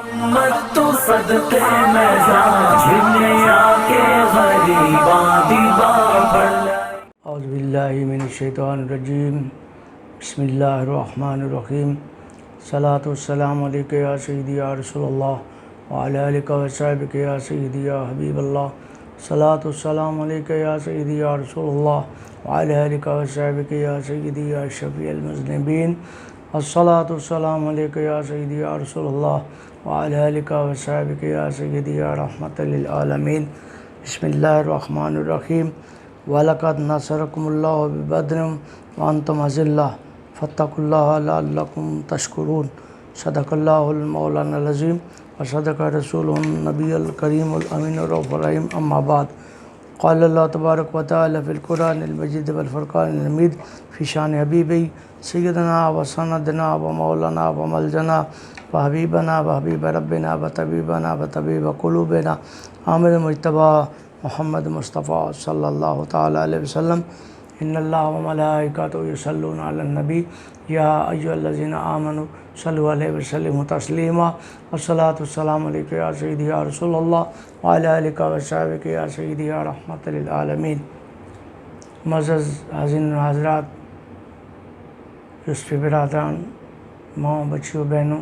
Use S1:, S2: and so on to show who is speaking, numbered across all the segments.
S1: محمد تو صدقے میں جھنیا کے غریباں دیبا پڑھ.
S2: اعوذ باللہ من الشیطان الرجیم. بسم اللہ الرحمن الرحیم. صلاۃ والسلام علیکہ یا سیدی یا رسول اللہ وعلی آلک و صحبک یا سیدی یا حبیب اللہ. صلاۃ والسلام علیکہ یا سیدی یا رسول اللہ وعلی آلک و صحبک یا سیدی یا شفیع المذنبین. الصلاۃ والسلام علیکہ یا سیدی یا رسول اللہ وعلی آلک و صحبک یا سیدی یا رحمۃ للعالمین. بسم اللہ الرحمن الرحیم. وَلَقَدْ نَصَرَكُمُ اللَّهُ بِبَدْرٍ وَأَنْتُمْ أَذِلَّةٌ فَاتَّقُوا اللَّهَ لَعَلَّكُمْ تَشْكُرُونَ. صدق اللہ المولانا العظیم وصدق رسولہ النبی الکریم الامین الرؤوف الرحیم. اما بعد، قال اللہ تبارک و تعالی فی القرآن المجید والفرقان الحمید فی شان حبیبی سیدنا و سندنا و مولانا و ملجنا و حبیبنا و حبیب ربنا و طبیبنا و طبیب قلوبنا آمد مجتبی محمد مصطفیٰ صلی اللہ تعالی علیہ وسلم. ان اللہ و ملائکتہ یصلون علی النبی یا ایھا الذین آمنوا صلوا علیہ وسلموا تسلیما. والصلاۃ والسلام علیکہ یا سیدی یا رسول اللہ وعلی آلک و صحبک یا سیدی یا رحمۃ للعالمین. معزز حاضرین و حاضرات، یوسفی برادران، ماں، بچیوں، بہنوں،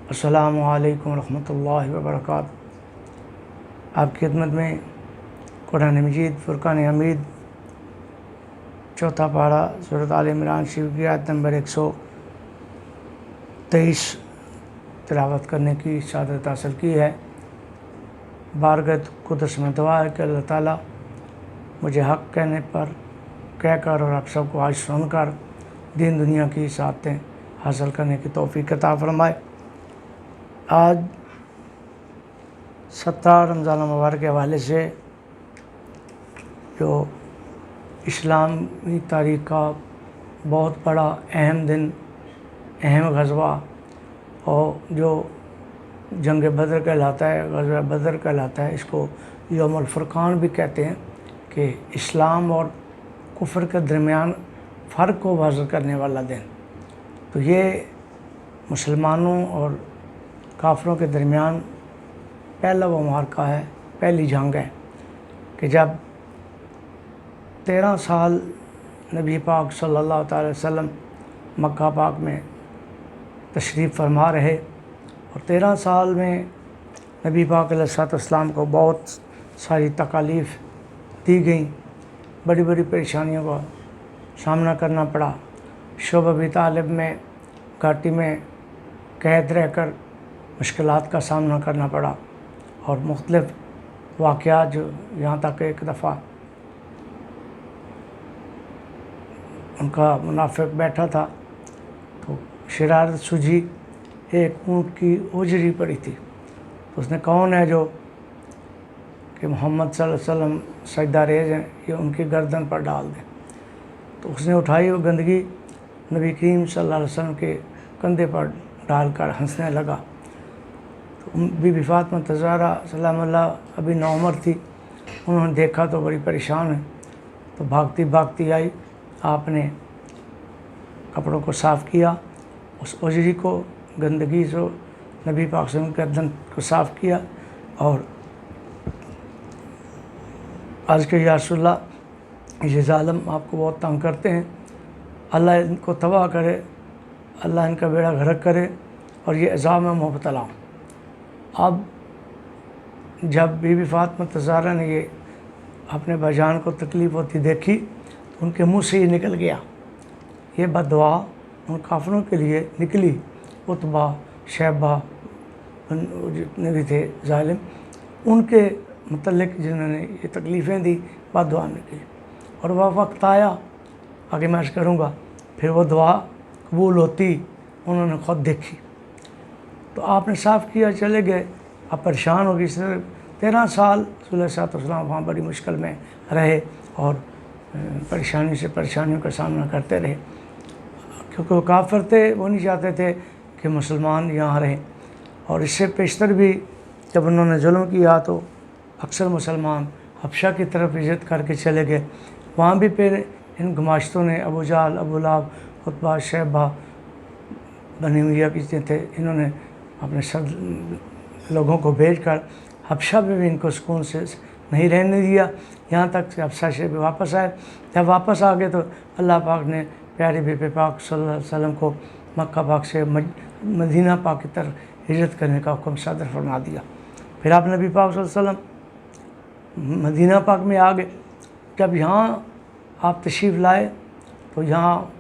S2: السلام علیکم ورحمۃ اللہ وبرکاتہ. آپ کی خدمت میں قرآن مجید فرقان حمید چوتھا پارہ سورۃ آل عمران شریف کی آیت نمبر 123 تلاوت کرنے کی سعادت حاصل کی ہے. بارگاہ قدس میں دعا ہے کہ اللہ تعالیٰ مجھے حق کہنے پر کہہ کر اور آپ سب کو آج سن کر دین دنیا کی سعادتیں حاصل کرنے کی توفیق عطا فرمائے. آج 17 رمضان المبارک کے حوالے سے جو اسلامی تاریخ کا بہت بڑا اہم دن، اہم غزوہ، اور جو جنگ بدر کہلاتا ہے، غزوہ بدر کہلاتا ہے، اس کو یوم الفرقان بھی کہتے ہیں، کہ اسلام اور کفر کے درمیان فرق کو واضح کرنے والا دن. تو یہ مسلمانوں اور کافروں کے درمیان پہلا وہ معرکہ ہے، پہلی جنگ ہے کہ جب 13 سال نبی پاک صلی اللہ تعالی وسلم مکہ پاک میں تشریف فرما رہے، اور 13 سال میں نبی پاک علیہ الصلوۃ والسلام کو بہت ساری تکالیف دی گئیں، بڑی بڑی پریشانیوں کا سامنا کرنا پڑا. شعبہ ابی طالب میں گھاٹی میں قید رہ کر مشکلات کا سامنا کرنا پڑا، اور مختلف واقعات، جو یہاں تک ایک دفعہ ان کا منافق بیٹھا تھا تو شرارت سوجھی، ایک اونٹ کی اوجری پڑی تھی، تو اس نے کون ہے جو کہ محمد صلی اللہ علیہ وسلم سجدہ ریز ہیں، یہ ان کی گردن پر ڈال دیں. تو اس نے اٹھائی وہ گندگی، نبی کریم صلی اللہ علیہ وسلم کے کندھے پر ڈال کر ہنسنے لگا. تو بی بی فاطمہ الزہرا سلام اللہ ابھی نوعمر تھی، انہوں نے دیکھا تو بڑی پریشان ہے، تو بھاگتی بھاگتی آئی. آپ نے کپڑوں کو صاف کیا، اس اوجری کو، گندگی سے نبی پاک صلی اللہ علیہ وسلم کے گردن کو صاف کیا، اور عرض کہ یا رسول اللہ، یہ ظالم آپ کو بہت تنگ کرتے ہیں، اللہ ان کو تباہ کرے، اللہ ان کا بیڑا غرق کرے، اور یہ عذاب میں مبتلا ہوں. اب جب بی بی فاطمہ الزہرا نے یہ اپنے بھائی کو تکلیف ہوتی دیکھی، تو ان کے منہ سے یہ نکل گیا، یہ بد دعا ان کافروں کے لیے نکلی. عتبہ، شیبہ، جتنے بھی تھے ظالم، ان کے متعلق جنہوں نے یہ تکلیفیں دی، بد دعا نکلی. اور وہ وقت آیا، آگے میں عرض کروں گا، پھر وہ دعا قبول ہوتی، انہوں نے خود دیکھی. تو آپ نے صاف کیا، چلے گئے. آپ پریشان ہو گئی. 13 سال رسول اللہ صلی اللہ علیہ وسلم وہاں بڑی مشکل میں رہے، اور پریشانی سے پریشانیوں کا سامنا کرتے رہے، کیونکہ وہ کافر تھے، وہ نہیں چاہتے تھے کہ مسلمان یہاں رہیں. اور اس سے پیشتر بھی جب انہوں نے ظلم کیا تو اکثر مسلمان حبشہ کی طرف ہجرت کر کے چلے گئے. وہاں بھی پھر ان گماشتوں نے، ابو جہل، ابو لہب، عتبہ، شیبہ، بنی امیہ کے تھے، انہوں نے अपने सब लोगों को भेजकर हबशा में भी इनको सुकून से नहीं रहने दिया, यहाँ तक कि हबशा से भी वापस आए। जब वापस आ गए तो अल्लाह पाक ने प्यारे बीबी पाक सल्लल्लाहु अलैहि वसल्लम को मक्का पाक से मदीना पाक की तरफ हिजरत करने का हुक्म सादर फरमा दिया। फिर आप नबी पाक सल्लल्लाहु अलैहि वसल्लम मदीना पाक में आ गए। जब यहाँ आप तशरीफ़ लाए तो यहाँ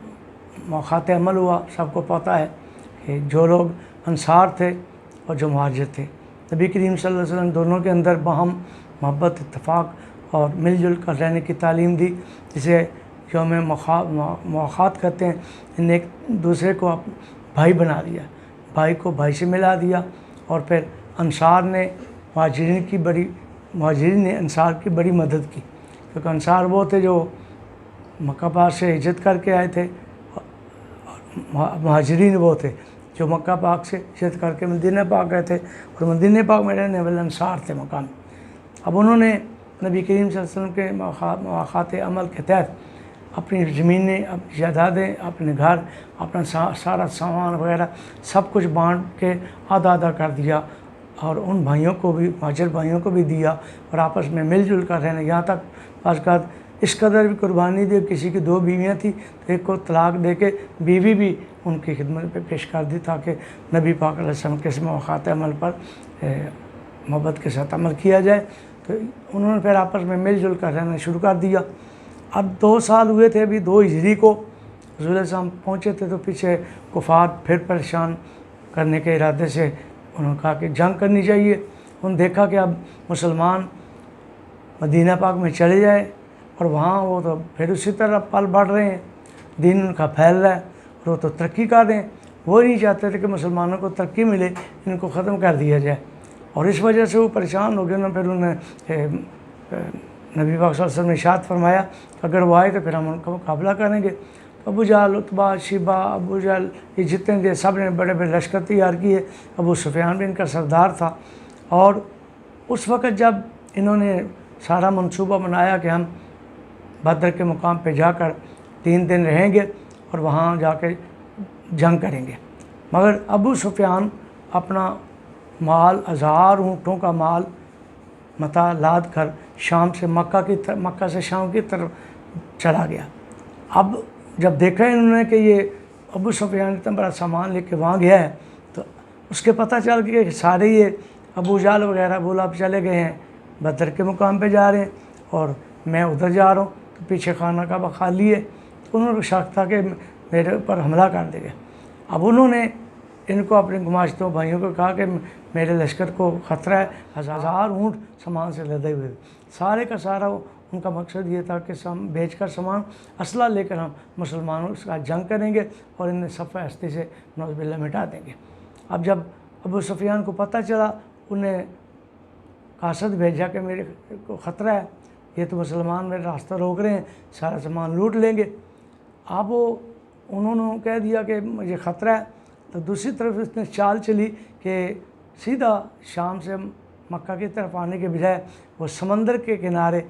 S2: मौक़ात अमल हुआ। सबको पता है कि जो लोग अंसार थे और जो मुहाजिर थे, नबी करीम सल्लल्लाहु अलैहि वसल्लम दोनों के अंदर बाहम मोहब्बत, इत्तेफाक और मिलजुल कर रहने की तालीम दी, जिसे यौम मुआख़ात कहते हैं। इन एक दूसरे को भाई बना दिया, भाई को भाई से मिला दिया। और फिर अंसार ने मुहाजिरीन ने अंसार की बड़ी मदद की, क्योंकि अंसार वो थे जो मक्का पाक से हिजरत करके आए थे, मुहाजिरीन वो थे जो मक्का पाक से हिजरत करके मदीना पाक गए थे और मदीना पाक में रहने वाले अंसार थे मकान। अब उन्होंने नबी करीम सल्लल्लाहु अलैहि वसल्लम के मौक़ात अमल के तहत अपनी ज़मीनें, अपनी जायदादें, अपने घर, अपना सारा सामान वगैरह सब कुछ बांट के आधा आधा कर दिया और उन भाइयों को भी, मुहाजिर भाइयों को भी दिया और आपस में मिलजुल कर रहने। यहाँ तक बाज़ इस कदर भी कुर्बानी दी, किसी की 2 बीवियाँ थी तो एक को तलाक दे के बीवी भी उनकी खिदमत पे पेश कर दी, ताकि नबी पाक अलैहि सल्लम के मौक़ात अमल पर मोहब्बत के साथ अमल किया जाए। तो उन्होंने फिर आपस में मिलजुल कर रहना शुरू कर दिया। अब 2 साल हुए थे, अभी 2 हिजरी को रसूल साहब पहुँचे थे, तो पीछे कुफार फिर परेशान करने के इरादे से उन्होंने कहा कि जंग करनी चाहिए। उन्होंने देखा कि अब मुसलमान मदीना पाक में चले जाए और वहाँ वो तो फिर उसी तरह पल बढ़ रहे हैं, दीन उनका फैल रहा है और वो तो तरक्की कर रहे हैं। वो नहीं चाहते थे कि मुसलमानों को तरक्की मिले, इनको ख़त्म कर दिया जाए। और इस वजह से वो परेशान हो गए ना। फिर उन्होंने नबी पाक सल्लल्लाहु अलैहि वसल्लम ने इरशाद फरमाया कि अगर वो आए तो फिर हम उनका मुकाबला करेंगे। तो अबू जहल, उतबा, शिबा, अबू जहल, ये जितने थे सब ने बड़े बड़े लश्कर तैयार किए। अबू सुफियान भी इनका सरदार था। और उस वक़्त जब इन्होंने सारा मंसूबा बनाया कि हम बदर के मुकाम पे जाकर 3 दिन रहेंगे और वहाँ जाके जंग करेंगे, मगर अबू सुफियान अपना माल, 1000 ऊँटों का माल मता लाद कर शाम से मक्का से शाम की तरफ चला गया। अब जब देखा इन्होंने कि ये अबू सुफियान इतना बड़ा सामान लेके वहाँ गया है, तो उसके पता चल गया कि सारे ये अबू जहल वगैरह बोला अब चले गए हैं, बदर के मुकाम पे जा रहे हैं और मैं उधर जा रहा हूँ। तो पीछे खाना काबा खाली है, तो उन्होंने शक था कि मेरे ऊपर हमला कर देगा। अब उन्होंने इनको अपने गुमाश्तों भाइयों को कहा कि मेरे लश्कर को ख़तरा है, 1000 ऊँट सामान से लदे हुए, सारे का सारा उनका मकसद ये था कि बेच कर सामान असला लेकर हम मुसलमानों के साथ जंग करेंगे और इन्हें सफ़ा हस्ती से नौज़बिल्लाह मिटा देंगे। अब जब अबू सुफियान को पता चला, उन्हें कासद भेजा कि मेरे को ख़तरा है, ये तो मुसलमान मेरा रास्ता रोक रहे हैं, सारा सामान लूट लेंगे। अब उन्होंने कह दिया कि मुझे ख़तरा है। तो दूसरी तरफ इसने चाल चली कि सीधा शाम से मक्का की तरफ आने के बजाय वो समंदर के किनारे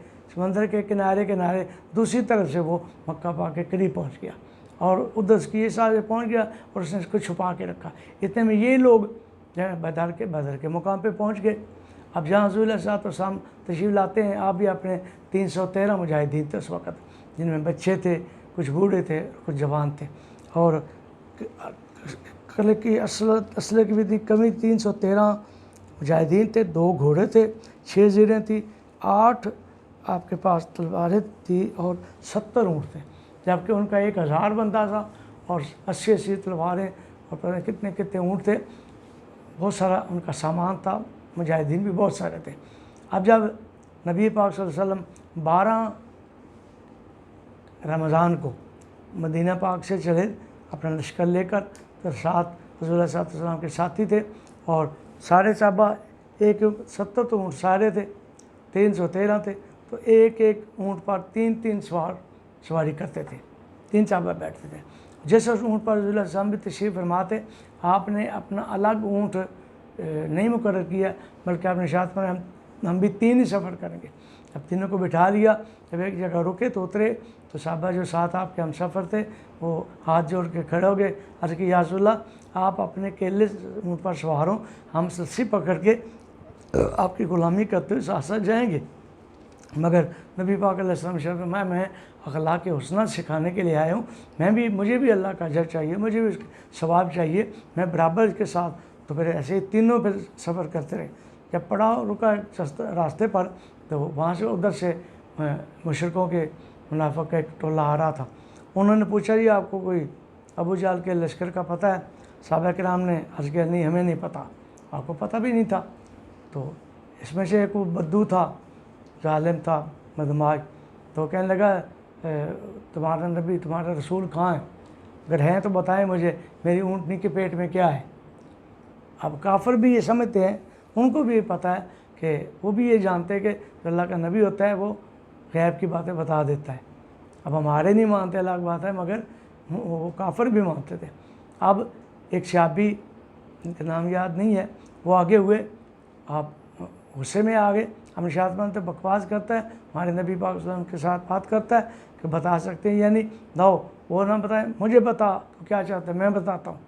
S2: दूसरी तरफ से वो मक्का पाक के करीब पहुंच गया और उधर उसकी ये साथ पहुंच गया और उसने इसको छुपा के रखा। इतने में ये लोग जो है बदर के मुकाम पे पहुंच गए। अब जहाँ रसूल साहब तशरीफ़ लाते हैं, आप भी अपने 313 मुजाहिदीन थे उस वक़्त, जिनमें बच्चे थे, कुछ बूढ़े थे, कुछ जवान थे, और कल की असले की भी इतनी कमी। 313 मुजाहिदीन थे, 2 घोड़े थे, 6 ज़ीरें थी, 8 आपके पास तलवारें थी और 70 ऊँट थे, जबकि उनका 1000 बंदा था और 80 तलवारें और पता नहीं कितने कितने ऊँट थे। बहुत सारा उनका सामान था, मुजाहिदीन भी बहुत सारे थे। अब जब नबी पाक सल्लल्लाहु अलैहि वसल्लम 12 रमज़ान को मदीना पाक से चले अपना लश्कर लेकर, तो साथ रसूल सल्लल्लाहु अलैहि वसल्लम के साथी थे और सारे साहबा 70 तो ऊँट सारे थे, 313 थे, तो एक ऊँट पर 3 सवारी करते थे, 3 साहबा बैठते थे। जैसे उस ऊँट पर रसूल सल्लल्लाहु भी तशरीफ़ फरमाते, आपने अपना अलग ऊँट नहीं मुकर्रर किया, बल्कि आपने शायद में हम हम भी 3 ही सफ़र करेंगे। अब तीनों को बिठा लिया, जब एक जगह रुके तो उतरे, तो साहबा जो साथ आपके हम सफ़र थे वो हाथ जोड़ के खड़े हो गए। अर्ज़ की या रसूलल्लाह, आप अपने केले ऊँट पर सवार हों, हम रस्सी पकड़ के आपकी ग़ुलामी करते हुए साथ साथ जाएंगे। मगर नबी पाक अलैहिस्सलाम फरमाया, मैं अखलाक के हुस्ना सिखाने के लिए आया हूँ, मुझे भी अल्लाह का अजर चाहिए, मुझे भी सवाब चाहिए, मैं बराबर इसके साथ। तो फिर ऐसे ही तीनों फिर सफ़र करते रहे। जब पड़ाव रुका रास्ते पर, तो वहाँ से उधर से मुशरिकों के मुनाफिक का एक टोला आ रहा था। उन्होंने पूछा, जी आपको कोई अबू जहल के लश्कर का पता है? सहाबा किराम ने अर्ज़ किया, नहीं हमें नहीं पता, आपको पता भी नहीं था। तो इसमें से एक वो बद्दू था, जालिम था, मदमाश, तो कहने लगा तुम्हारा नबी, तुम्हारा रसूल कहाँ है? अगर हैं तो बताएं मुझे, मेरी ऊँटनी के पेट में क्या है। अब काफिर भी ये समझते हैं, उनको भी ये पता है कि वो भी ये जानते हैं कि जो अल्लाह का नबी होता है वो गैब की बातें बता देता है। अब हमारे नहीं मानते, अलग बात है, मगर वो काफिर भी मानते थे। अब एक सहाबी, इनका नाम याद नहीं है, वो आगे हुए, आप गुस्से में आ गए, हम शायद तो बकवास करता है, हमारे नबी पाक सल्लल्लाहु अलैहि वसल्लम के साथ बात करता है कि बता सकते हैं या नहीं, दो वो ना बताए, मुझे बता तो क्या चाहते हैं, मैं बताता हूँ,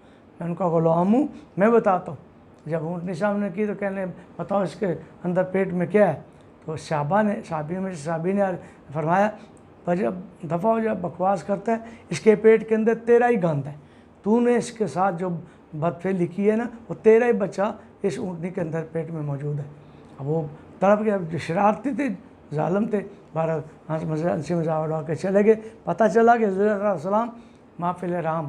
S2: मैं उनका ग़ुलाम हूँ, मैं बताता हूँ। जब ऊँटनी सामने की तो कहने, बताओ इसके अंदर पेट में क्या है? तो साहबी ने फरमाया, जब दफ़ा हो जब बकवास करता है, इसके पेट के अंदर तेरा ही गंद है, तूने इसके साथ जो बदफेली की है ना, वो तेरा ही बच्चा इस ऊँटनी के अंदर पेट में मौजूद है। अब वो तड़प के, अब जो शरारती थे, जालिम थे, बारह हंसी मजाक उड़ा के चले गए। पता चला कि हज़रत सलाम माफ़िल राम,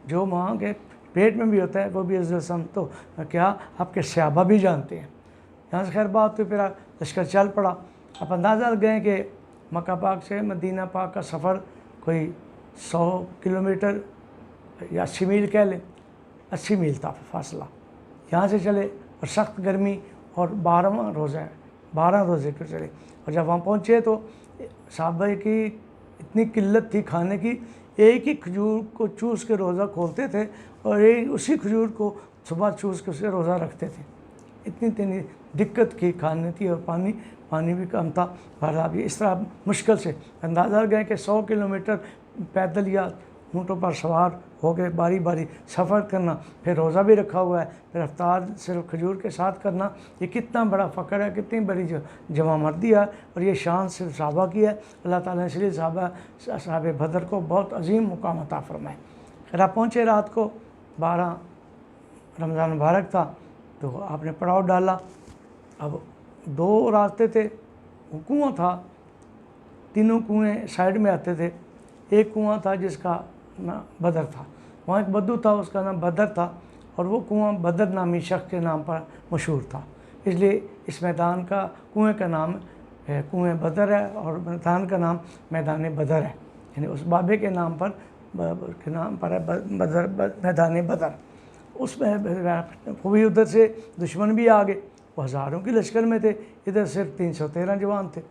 S2: जो वहाँ के पेट में भी होता है वो भी हज़रत, तो क्या आपके सहाबा भी जानते हैं। यहाँ से खैर बात तो फिर लश्कर चल पड़ा। अब अंदाज़ा गए कि मक्का पाक से मदीना पाक का सफ़र कोई 100 किलोमीटर या 80 मील कह लें, 80 मील था फासला। यहाँ से चले और सख्त गर्मी और 12 रोज़े के चले। और जब वहाँ पहुँचे तो साहबा की इतनी किल्लत थी खाने की, एक ही खजूर को चूस के रोज़ा खोलते थे और उसी खजूर को सुबह चूस के उसके रोज़ा रखते थे। इतनी दिक्कत की खाने थी, और पानी भी कम था। बहरहाल इस तरह मुश्किल से अंदाज़ा गए कि 100 किलोमीटर पैदल या ऊँटों पर सवार हो गए, बारी बारी सफ़र करना, फिर रोज़ा भी रखा हुआ है, फिर अफ्तार सिर्फ खजूर के साथ करना। ये कितना बड़ा फ़ख्र है, कितनी बड़ी जमा मर्दी है, और ये शान सिर्फ सहाबा की है। अल्लाह ताला ने इसलिए साहब बदर को बहुत अजीम मुकाम अता फरमाए। फिर आप पहुँचे रात को, 12 रमज़ान मुबारक था, तो आपने पड़ाव डाला। अब 2 रास्ते थे, कुआँ था, तीनों कुएँ साइड में आते थे। एक कुआँ था जिसका ना बदर था, वहाँ एक बद्दू था, उसका नाम बदर था, और वो कुआँ बदर नामी शख्स के नाम पर मशहूर था, इसलिए इस मैदान का, कुएँ का नाम कुएँ बदर है, और मैदान का नाम मैदान बदर है, यानी उस बाबे के नाम पर है बदर, मैदान बदर। उसमें भी उधर से दुश्मन भी आ गए, वो हज़ारों की लश्कर में थे, इधर सिर्फ 313 जवान थे।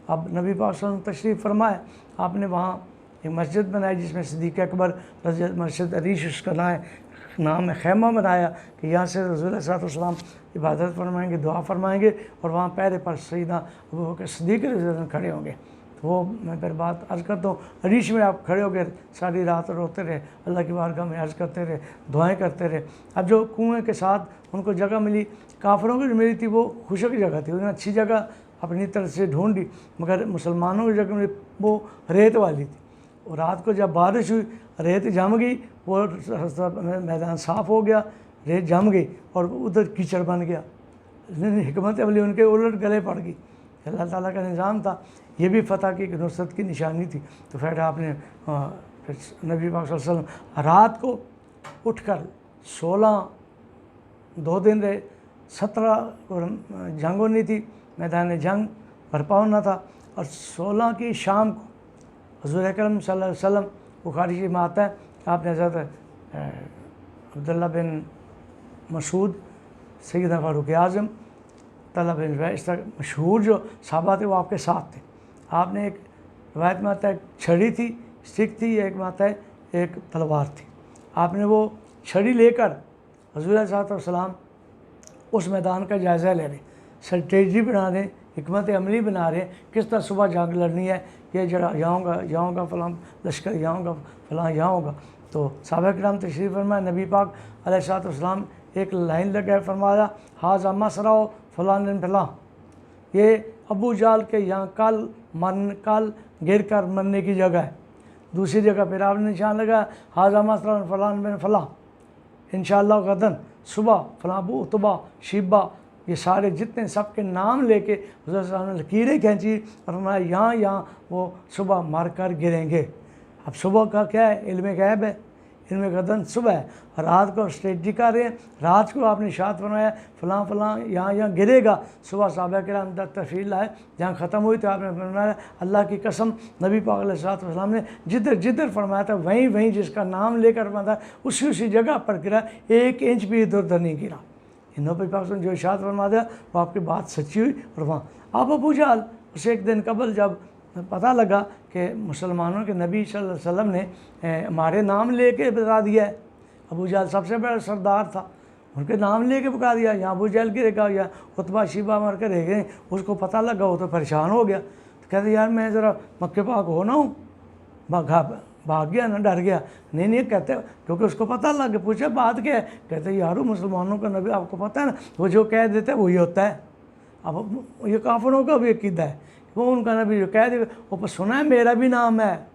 S2: अब नबी पाक सल्लल्लाहु अलैहि वसल्लम तशरीफ़ फरमाए, आपने वहाँ एक मस्जिद बनाई जिसमें सिद्दीक़ अकबर मस्जिद अरीश उसका नाम है, खैमा बनाया कि यहाँ से रसूल सल्लल्लाहु अलैहि वसल्लम इबादत फरमाएंगे, दुआ फरमाएंगे, और वहाँ पहरे पर सईदना अबू बकर सिद्दीक़ खड़े होंगे। तो वो मैं फिर बात अर्ज़ करता हूँ, अरीश में आप खड़े हो गए, सारी रात रोते रहे, अल्लाह की बारगाह में अर्ज़ करते रहे, दुआएँ करते रहे। अब जो कुएँ के साथ उनको जगह मिली, काफिरों की जो मिली थी वो खुशक जगह थी, उन्होंने अच्छी जगह अपनी तरफ से ढूंढी, मगर मुसलमानों की जगह मिली वो रेत वाली थी। और रात को जब बारिश हुई, रेत जम गई, वो मैदान साफ़ हो गया, रेत जम गई और उधर कीचड़ बन गया। हिकमत अमली उनके उलट गले पड़ गई। अल्लाह ताला का निज़ाम था, ये भी फ़तह की नुसरत की निशानी थी। तो फिर आपने फिर नबी पाक सल्लल्लाहु अलैहि वसल्लम रात को उठकर 2 दिन रहे, 17 जंग होनी थी, मैदान जंग बरपा होना था, और 16 की शाम को हुज़ूर अकरम सल्लल्लाहु अलैहि वसल्लम, बुखारी शरीफ में आता है, आपने हज़रत अब्दुल्ला बिन मसूद, सैयदना फ़ारूक आज़म, तलहा बिन ज़ुबैर, इस तरह मशहूर जो सहाबा थे वो आपके साथ थे। आपने एक रवायत में आता है छड़ी थी, स्टिक थी, एक में आता है एक तलवार थी। आपने वो छड़ी लेकर हुज़ूर सल्लल्लाहु अलैहि वसल्लम उस मैदान का जायज़ा ले रहे। स्ट्रेटजी बना रहे हैं, हिकमत अमली बना रहे हैं, किस तरह सुबह जंग लड़नी है, कि जरा जाऊँगा फलां लश्कर जाऊँगा, फलां यहाँ होगा। तो साहबा किराम तशरीफ़ फरमाए, नबी पाक अलैहिस्सलाम एक लाइन लगाए, फरमाया हाज़ा मसराओ फलान फलां, ये अबू जाल के यहाँ कल गिर कर मरने की जगह है। दूसरी जगह फिर आपने निशान लगा हाज़ा मसरा फलान बिन फलां, इंशाअल्लाह गदन सुबह फलां अबू उतबा शिबा, ये सारे जितने सबके नाम लेके हुज़ूर सल्लल्लाहु अलैहि वसल्लम ने लकीरें खींची और हमारे यहाँ वो सुबह मर कर गिरेंगे। अब सुबह का क्या है, इल्म गैब है, इल्म गदन सुबह है। रात को स्ट्रेटजी कर रहे हैं, रात को आपने इरशाद फरमाया फलां फलां यहाँ गिरेगा। सुबह साहबा किराम अंदर तशरीफ़ लाए, जहाँ ख़त्म हुई तो आपने फरमाया अल्लाह की कसम, नबी पाक अलैहिस्सलाम ने जिधर फरमाया था वहीं जिसका नाम लेकर फरमाया था उसी जगह पर गिरा, 1 इंच भी इधर उधर नहीं गिरा। नबी पाक ने जो इरशाद फरमा दिया वो आपकी बात सच्ची हुई। और वहाँ अब अबू जहल, उसे एक दिन कबल जब पता लगा कि मुसलमानों के नबी सल्लल्लाहु अलैहि वसल्लम ने हमारे नाम लेके बता दिया है, अबू जहल सबसे बड़ा सरदार था, उनके नाम लेके बता दिया यहाँ अबू जहल गिरेगा या उतबा शिबा मर कर रह गए, उसको पता लगा, वो तो परेशान हो गया। तो कहते यार मैं ज़रा मक्के पाक हो ना हूँ, भाग गया ना, डर गया। नहीं कहते, क्योंकि उसको पता लग गया। पूछा बात क्या है, कहते यारो मुसलमानों का नबी आपको पता है ना, वो जो कह देता है वही होता है। अब ये काफिरों का भी अकीदा है, वो उनका नबी जो कह दे वो सुना है मेरा भी नाम है,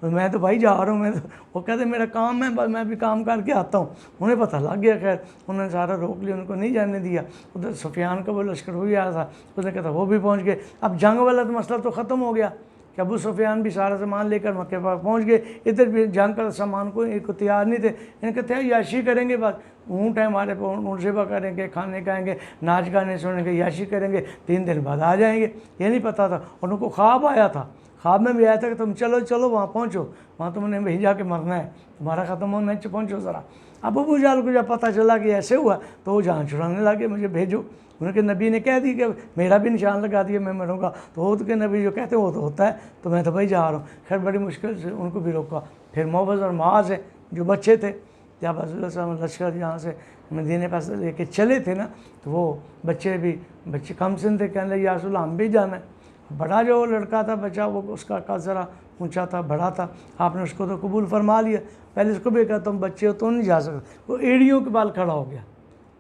S2: मैं तो भाई जा रहा हूँ, मैं तो वो कहते मेरा काम है, बस मैं भी काम करके आता हूँ। उन्हें पता लग गया, खैर उन्होंने सारा रोक लिया, उनको नहीं जाने दिया। उधर सुफियान का वो लश्कर हुई आया था, उसने कहा वो भी पहुँच गए। अब जंग वाला तो मसला तो ख़त्म हो गया कि अबू सुफियान भी सारा सामान लेकर मक्के पास पहुँच गए। इधर भी जंग का सामान को तैयार नहीं थे, इनके थे याशी करेंगे, बस ऊँट है हमारे पे, ऊँट सेवा करेंगे, खाने खाएंगे, नाच गाने सुनेंगे, याशी करेंगे, 3 दिन बाद आ जाएंगे। ये नहीं पता था। और उनको ख्वाब आया था, ख्वाब में भी आया था कि तुम चलो वहाँ पहुँचो, वहाँ तुमने वहीं जाके मरना है, तुम्हारा ख़त्म होना है, पहुँचो ज़रा। अब अबू जहल को जब पता चला कि ऐसे हुआ तो वो जान छुड़ाने लगे, मुझे भेजो। उनके नबी ने कह दी कि मेरा भी निशान लगा दिया, मैं मरूंगा। तो वो के नबी जो कहते हैं वो तो होता है, तो मैं तो भाई जा रहा हूँ। खैर बड़ी मुश्किल से उनको भी रोका। फिर मोहब्बत और माज है जो बच्चे थे, जब रसूलुल्लाह लश्कर यहाँ से मदीने पास लेके चले थे ना, तो वो बच्चे कम सिन थे, कहने लगे या रसूल हम भी जाना है। बड़ा जो लड़का था बच्चा, वो उसका कद ज़रा ऊँचा था, बड़ा था, आपने उसको तो कबूल फरमा लिया। पहले उसको भी कहा तुम बच्चे हो तो नहीं जा सकते। वो एड़ियों के बाल खड़ा हो गया,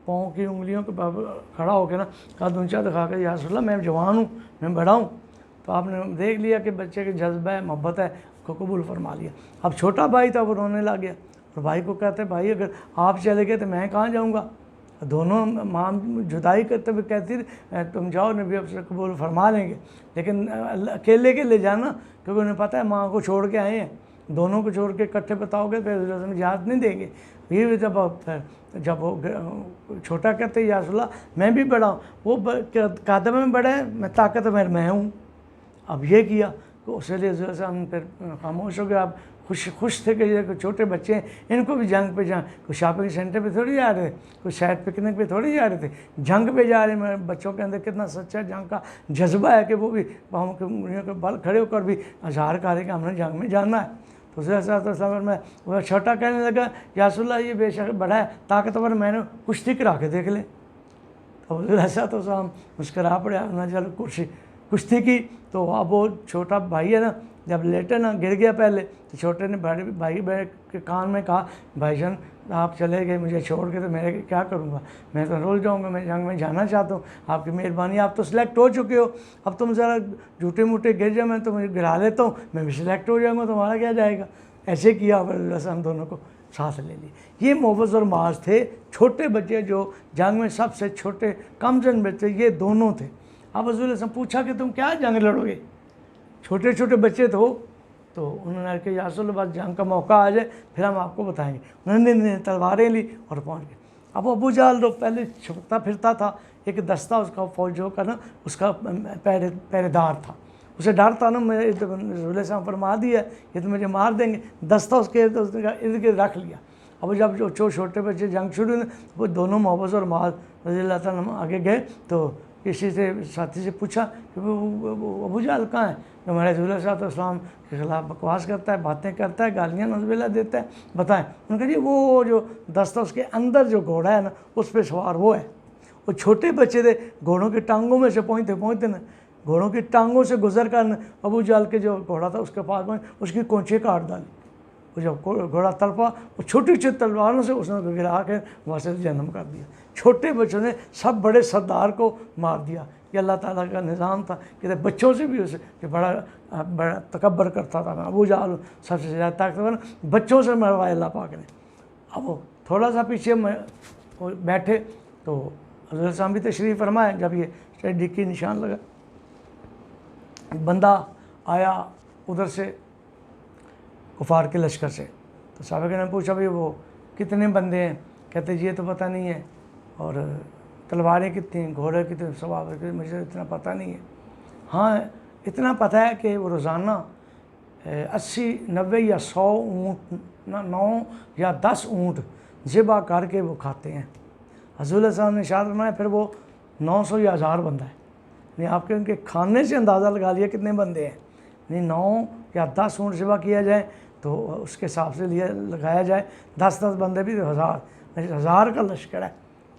S2: पाँव की उंगलियों के खड़ा हो गया ना, कद ऊँचा दिखा कर या रसूल मैं जवान हूँ, मैं बड़ा हूँ। तो आपने देख लिया कि बच्चे के जज्बा है, मोहब्बत है, उसको कबूल फरमा लिया। अब छोटा भाई था, वो रोने लग गया और भाई को कहते भाई अगर आप चले गए तो मैं कहाँ जाऊँगा। दोनों माँ जुदाई करते हुए कहती तुम जाओ, नबी आपसे कबूल फरमा लेंगे, लेकिन अकेले के ले जाना, क्योंकि उन्हें पता है माँ को छोड़ के आए हैं, दोनों को छोड़ के इकट्ठे बताओगे फिर इजाज़त नहीं देंगे। ये जब वो छोटा कहते या रसूलल्लाह मैं भी बड़ा हूँ, वो कदम में बड़ा है, मैं ताकत में मैं हूँ। अब ये किया तो उसके लिए हम फिर खामोश हो गए। आप खुश थे कि ये छोटे बच्चे हैं, इनको भी जंग पे कोई शॉपिंग सेंटर पे थोड़ी जा रहे थे, कोई शायद पिकनिक पे थोड़ी जा रहे थे, जंग पे जा रहे हैं। मेरे बच्चों के अंदर कितना सच्चा जंग का जज्बा है कि वो भी पाँव के उंगलियों के बल खड़े होकर भी अज़हार करें कि हमने जंग में जाना है। तो उसके में वह छोटा कहने लगा या रसूलल्लाह ये बेशक बड़ा है, ताकतवर, मैंने कुश्ती करा के देख ले। तो ऐसा तो हम मुस्करा पड़े ना, चलो कुश्ती की। तो अब वो छोटा भाई है ना, जब लेटे ना गिर गया पहले, तो छोटे ने बड़े भाई के कान में कहा भाईजान आप चले गए मुझे छोड़ के, तो मैं क्या करूँगा, मैं तो रोल जाऊँगा, मैं जंग में जाना चाहता हूँ, आपकी मेहरबानी, आप तो सिलेक्ट हो चुके हो, अब तुम ज़रा झूठे मूठे गिर जाओ, मैं तुम्हें गिरा लेता हूँ, मैं भी सिलेक्ट हो जाऊँगा, तुम्हारा क्या जाएगा। ऐसे किया हम दोनों को साथ ले ली। ये मोहब्बत और माज थे। छोटे बच्चे जो जंग में सबसे छोटे कमजन बच्चे ये दोनों थे। अब रसूल से पूछा कि तुम क्या जंग लड़ोगे, छोटे छोटे बच्चे तो उन्होंने कहा या रसूल बस जंग का मौका आ जाए फिर हम आपको बताएंगे। उन्होंने तलवारें ली और पहुंच गए। अब अबू जहल तो पहले छुपता फिरता था, एक दस्ता उसका फौजों का ना उसका पहरेदार था, उसे डर था ना, मैं रसूल से फरमा दिया ये तो मुझे मार देंगे, दस्ता उसके इर्द गिर्द रख लिया। अब जब जो छोटे बच्चे जंग शुरू हुई वो दोनों मोहब्बत और माज रज़ी अल्लाह तआला आगे गए, तो किसी से साथी से पूछा कि वो अबू जहल कहाँ है, जो हमारे रसूल सल्लल्लाहु के ख़िलाफ़ बकवास करता है, बातें करता है, गालियाँ नज़बिल्ला देता है, बताएं। उन्होंने कहा जी वो जो दस्ता उसके अंदर जो घोड़ा है ना उस पर सवार वो है, وہ چھوٹے بچے تھے، گھوڑوں کی ٹانگوں میں سے پہنچتے نا، گھوڑوں کی ٹانگوں سے گزر کر ابو جہل کے جو گھوڑا تھا اس کے پاس پہنچ، اس کی کونچے کاٹ ڈالی. وہ جب گھوڑا تڑپا، وہ چھوٹی چھوٹی تلواروں سے اس نے گرا کے وہاں سے جنم کر دیا. چھوٹے بچوں نے سب بڑے سردار کو مار دیا. یہ اللہ تعالیٰ کا نظام تھا کہ بچوں سے بھی اسے جو بڑا تکبر کرتا تھا. ابو جہل سب سے زیادہ طاقتور بچوں سے مروایا اللہ پاک نے. اب وہ تھوڑا سا پیچھے بیٹھے تو حضرت صاحب بھی تشریف فرمائے. جب یہ ڈکی نشان لگا، بندہ آیا ادھر سے کفار کے لشکر سے. تو صحابہ نے پوچھا بھائی وہ کتنے بندے ہیں؟ کہتے جی یہ تو پتہ نہیں ہے، اور تلواریں کتنی ہیں، گھوڑے کتنے سوار، مجھے اتنا پتہ نہیں ہے. ہاں اتنا پتہ ہے کہ وہ روزانہ 80 90 یا 100 اونٹ، 9 یا 10 اونٹ ذبح کر کے وہ کھاتے ہیں. حضور صاحب نے ارشاد فرمایا پھر وہ 900 یا 1000 بندہ ہے. یعنی آپ کے ان کے کھانے سے اندازہ لگا لیا کتنے بندے ہیں. یعنی 9 یا 10 اونٹ ذبح کیا جائے تو اس کے حساب سے لگایا جائے 10 بندے بھی تو 1000 کا لشکر ہے.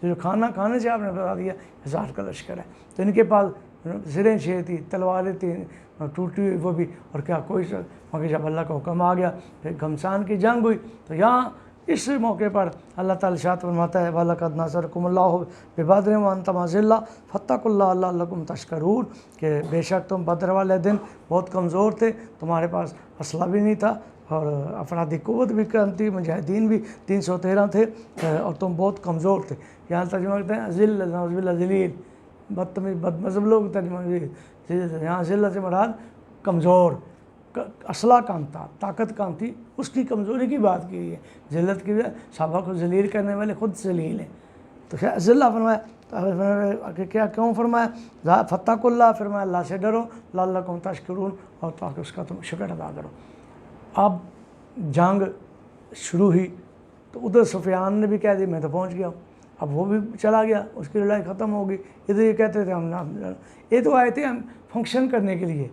S2: جو کھانا کھانے سے آپ نے بتا دیا 1000 کا لشکر ہے. تو ان کے پاس زریں 6 تھی، تلواریں تھیں ٹوٹی ہوئی وہ بھی، اور کیا کوئی مگر جب اللہ کا حکم آ گیا پھر گھمسان کی جنگ ہوئی. تو یہاں اس موقع پر اللہ تعالیٰ ارشاد فرماتا ہے وَلَقَدْ نَصَرَكُمُ اللَّهُ بِبَدْرٍ وَأَنْتُمْ أَذِلَّةٌ فَاتَّقُوا اللَّهَ لَعَلَّكُمْ تَشْكُرُونَ کہ بے شک تم بدر والے دن بہت کمزور تھے، تمہارے پاس اسلحہ بھی نہیں تھا اور افرادی قوت بھی کم تھی، مجاہدین بھی 313 تھے اور تم بہت کمزور تھے. یہاں ترجمہ کرتے ہیں ذل، نعوذ باللہ ذلیل، بدتمیز بد مذہب لوگ ترجمہ کرتے ہیں. یہاں ذلت سے مراد کمزور، اسلحہ کم تھا، طاقت کم تھی، اس کی کمزوری کی بات کی ہے. ذلت کی صحابہ کو ذلیل کرنے والے خود ذلیل ہیں. تو ذلہ فرمایا کہ کیا کیوں فرمایا فاتقوا اللہ، فرمایا اللہ سے ڈرو لعلکم تشکرون، اور تاکہ اس کا تم شکر ادا کرو. اب جنگ شروع ہوئی تو ادھر سفیان نے بھی کہہ دی میں تو پہنچ گیا ہوں. اب وہ بھی چلا گیا، اس کی لڑائی ختم ہو گئی. ادھر یہ کہتے تھے یہ تو آئے تھے ہم فنکشن کرنے کے لیے،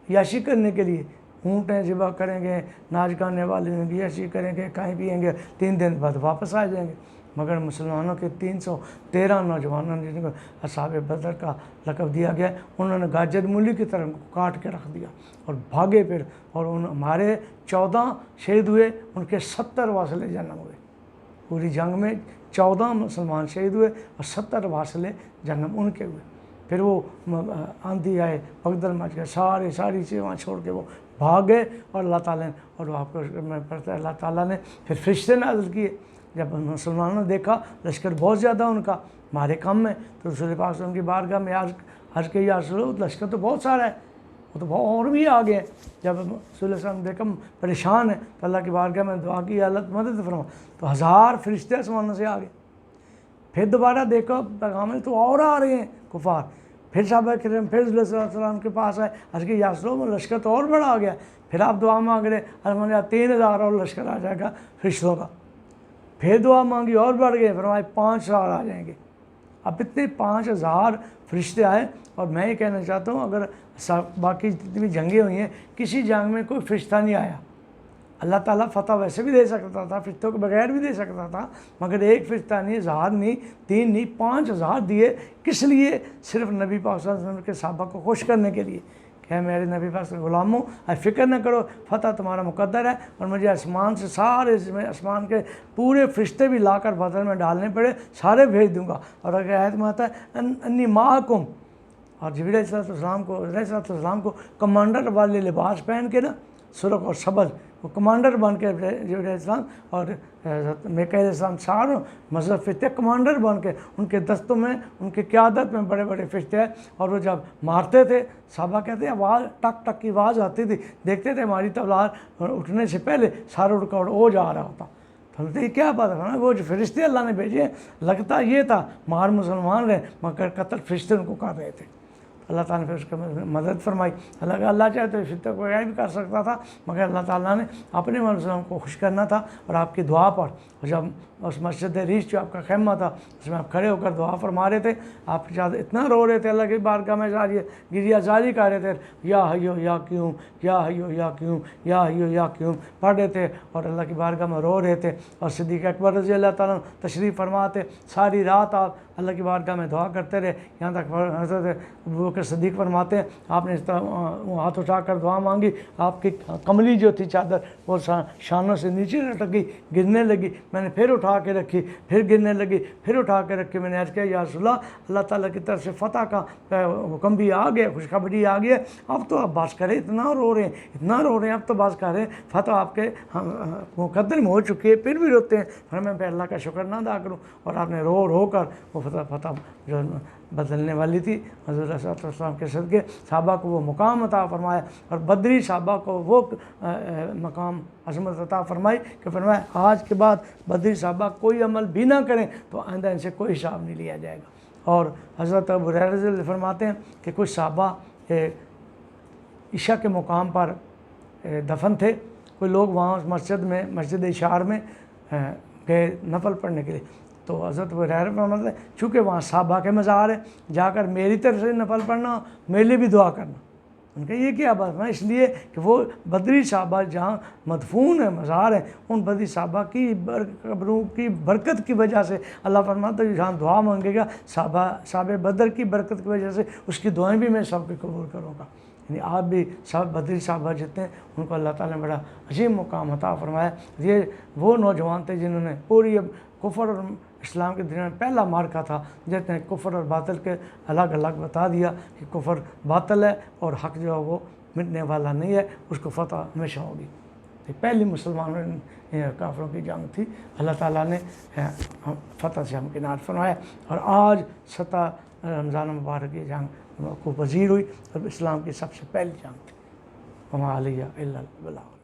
S2: یاشی کرنے کے لیے، اونٹیں ذبح کریں گے، ناچ گانے والے ہیں یاشی کریں گے، کھائیں پیئیں گے، 3 دن بعد واپس آ جائیں گے. مگر مسلمانوں کے 313 نوجوانوں نے جن کو اصحاب بدر کا لقب دیا گیا، انہوں نے گاجر مولی کی طرح کاٹ کے رکھ دیا اور بھاگے پھر. اور ہمارے 14 شہید ہوئے، ان کے 70 واصلے جنم ہوئے. پوری جنگ میں 14 مسلمان شہید ہوئے اور 70 واصلے جنم ان کے ہوئے. پھر وہ آندھی آئے، بغدل مچ گئے، ساری چیزیں وہاں چھوڑ کے وہ بھاگ گئے. اور اللہ تعالیٰ نے، اور آپ کو میں پڑھتا ہے اللہ تعالیٰ نے پھر فرشتے نازل کیے. جب مسلمانوں نے دیکھا لشکر بہت زیادہ ان کا، ہمارے کم ہے، تو رسول پاک صلی اللہ علیہ وسلم کی بارگاہ میں عرض کہ یا رسول اللہ لشکر تو بہت سارا ہے، وہ تو اور بھی آگے ہیں. جب رسول اللہ صلی اللہ علیہ وسلم دیکھا پریشان ہے تو اللہ کی بارگاہ میں دعا کی اللہ مدد فرما، تو 1000 فرشتے آسمانوں سے آ گئے. پھر دوبارہ دیکھو پیغام میں تو اور آ رہے ہیں کفار. پھر صحابہ کرام پھر صلی اللہ علیہ وسلم کے پاس آئے، عرض کہ یا رسول اللہ لشکر تو اور بڑا آ گیا. پھر آپ دعا مانگ رہے 3000 اور لشکر آ جائے گا فرشتوں کا. پھر دعا مانگی اور بڑھ گئے، فرمایا 5000 آ جائیں گے. اب اتنے 5000 فرشتے آئے. اور میں یہ کہنا چاہتا ہوں اگر باقی جتنی بھی جنگیں ہوئی ہیں کسی جنگ میں کوئی فرشتہ نہیں آیا. اللہ تعالیٰ فتح ویسے بھی دے سکتا تھا، فرشتوں کے بغیر بھی دے سکتا تھا، مگر ایک فرشتہ نہیں، 1000 نہیں، 3 نہیں، 5000 دیے. کس لیے؟ صرف نبی پاک صلی اللہ علیہ وسلم کے صحابہ کو خوش کرنے کے لیے کہ میرے نبی پاک سے غلاموں فکر نہ کرو، فتح تمہارا مقدر ہے. اور مجھے آسمان سے سارے آسمان کے پورے فرشتے بھی لا کر بدر میں ڈالنے پڑے، سارے بھیج دوں گا. اور اگر آیت میں آتا ہے انی معکم، اور جبریل علیہ السلام کو کمانڈر والے لباس پہن کے نا، سرخ اور سبز، وہ کمانڈر بن کے جبریل علیہ السلام اور میکائیل علیہ السلام چاروں مذہب فرشتے کمانڈر بن کے، ان کے دستوں میں ان کی قیادت میں بڑے بڑے فرشتے ہیں. اور وہ جب مارتے تھے صحابہ کہتے ہیں آواز ٹک ٹک کی آواز آتی تھی، دیکھتے تھے ہماری تلوار اٹھنے سے پہلے سارا اڑ کا وہ جا رہا ہوتا. تو یہ کیا بات ہے، وہ جو فرشتے اللہ نے بھیجے ہیں، لگتا یہ تھا مار مسلمان رہے مگر قتل فرشتے ان کو کر رہے تھے. اللہ تعالیٰ نے پھر اس کی مدد فرمائی. اللہ چاہے تو فرشتوں کو غائب بھی کر سکتا تھا، مگر اللہ تعالیٰ نے اپنے وسلم کو خوش کرنا تھا. اور آپ کی دعا پر جب اس مسجد ریش جو آپ کا خیمہ تھا اس میں آپ کھڑے ہو کر دعا فرما رہے تھے، آپ کے ساتھ اتنا رو رہے تھے، اللہ کی بارگاہ میں گریہ زاری کر رہے تھے، یا حیو یا قیوم یا حیو یا قیوم یا حیو یا قیوم پڑھ رہے تھے اور اللہ کی بارگاہ میں رو رہے تھے۔ اور صدیق اکبر رضی اللہ تعالیٰ تشریف فرماتے، ساری رات آپ اللہ کی بارگاہ میں دعا کرتے رہے، یہاں تک حضرت ابوبکر صدیق فرماتے ہیں آپ نے اس طرح ہاتھ اٹھا کر دعا مانگی، آپ کی کملی جو تھی چادر وہ شانوں سے نیچے لٹک گئی، گرنے لگی، میں نے پھر اٹھا کے رکھی، پھر گرنے لگی، پھر اٹھا کے رکھی، میں نے عرض کیا یا رسول اللہ تعالیٰ کی طرف سے فتح کا حکم بھی آ گیا، خوشخبری آ گئی ہے، اب تو آپ بات کریں، اتنا رو رہے ہیں اتنا رو رہے ہیں، اب تو بات کر رہے ہیں، فتح آپ کے مقدر میں ہو چکی ہے، پھر بھی روتے ہیں، پھر میں اللہ کا شکر نہ ادا کروں؟ اور آپ نے رو رو کر وہ فتح جو بدلنے والی تھی حضور صلی اللہ علیہ وسلم کے صدقے صحابہ کو وہ مقام عطا فرمایا، اور بدری صحابہ کو وہ مقام عظمت عطا فرمائی کہ فرمایا آج کے بعد بدری صحابہ کوئی عمل بھی نہ کریں تو آئندہ ان سے کوئی حساب نہیں لیا جائے گا۔ اور حضرت ابو ہریرہ رضی اللہ عنہ فرماتے ہیں کہ کچھ صحابہ عشاء کے مقام پر دفن تھے، کوئی لوگ وہاں مسجد اشعار میں گئے نفل پڑھنے کے لیے، تو حضرت ابو ہریرہ فرماتے ہیں چونکہ وہاں صحابہ کے مزار ہے، جا کر میری طرف سے نفل پڑھنا، میرے لیے بھی دعا کرنا۔ ان کا یہ کیا بات ہے؟ اس لیے کہ وہ بدری صحابہ جہاں مدفون ہے مزار ہیں، ان بدری صحابہ کی قبروں کی برکت کی وجہ سے اللہ فرماتا ہے جہاں دعا مانگے گا صحابہ بدر کی برکت کی وجہ سے اس کی دعائیں بھی میں سب کے قبول کروں گا۔ یعنی آپ بھی سب بدری صحابہ جتنے ان کو اللہ تعالیٰ نے بڑا عظیم مقام عطا فرمایا۔ یہ وہ نوجوان تھے جنہوں نے پوری کفر اور اسلام کے دنیا میں پہلا مارکا تھا، جس نے کفر اور باطل کے الگ الگ بتا دیا کہ کفر باطل ہے اور حق جو ہے وہ مٹنے والا نہیں ہے، اس کو فتح ہمیشہ ہوگی۔ یہ پہلی مسلمانوں کافروں کی جنگ تھی، اللہ تعالیٰ نے فتح سے ہمکنار فرمایا، اور آج 7 رمضان مبارک کی جنگ کو پذیر ہوئی اور اسلام کی سب سے پہلی جنگ تھی۔ وما علیہ الا البلاغ۔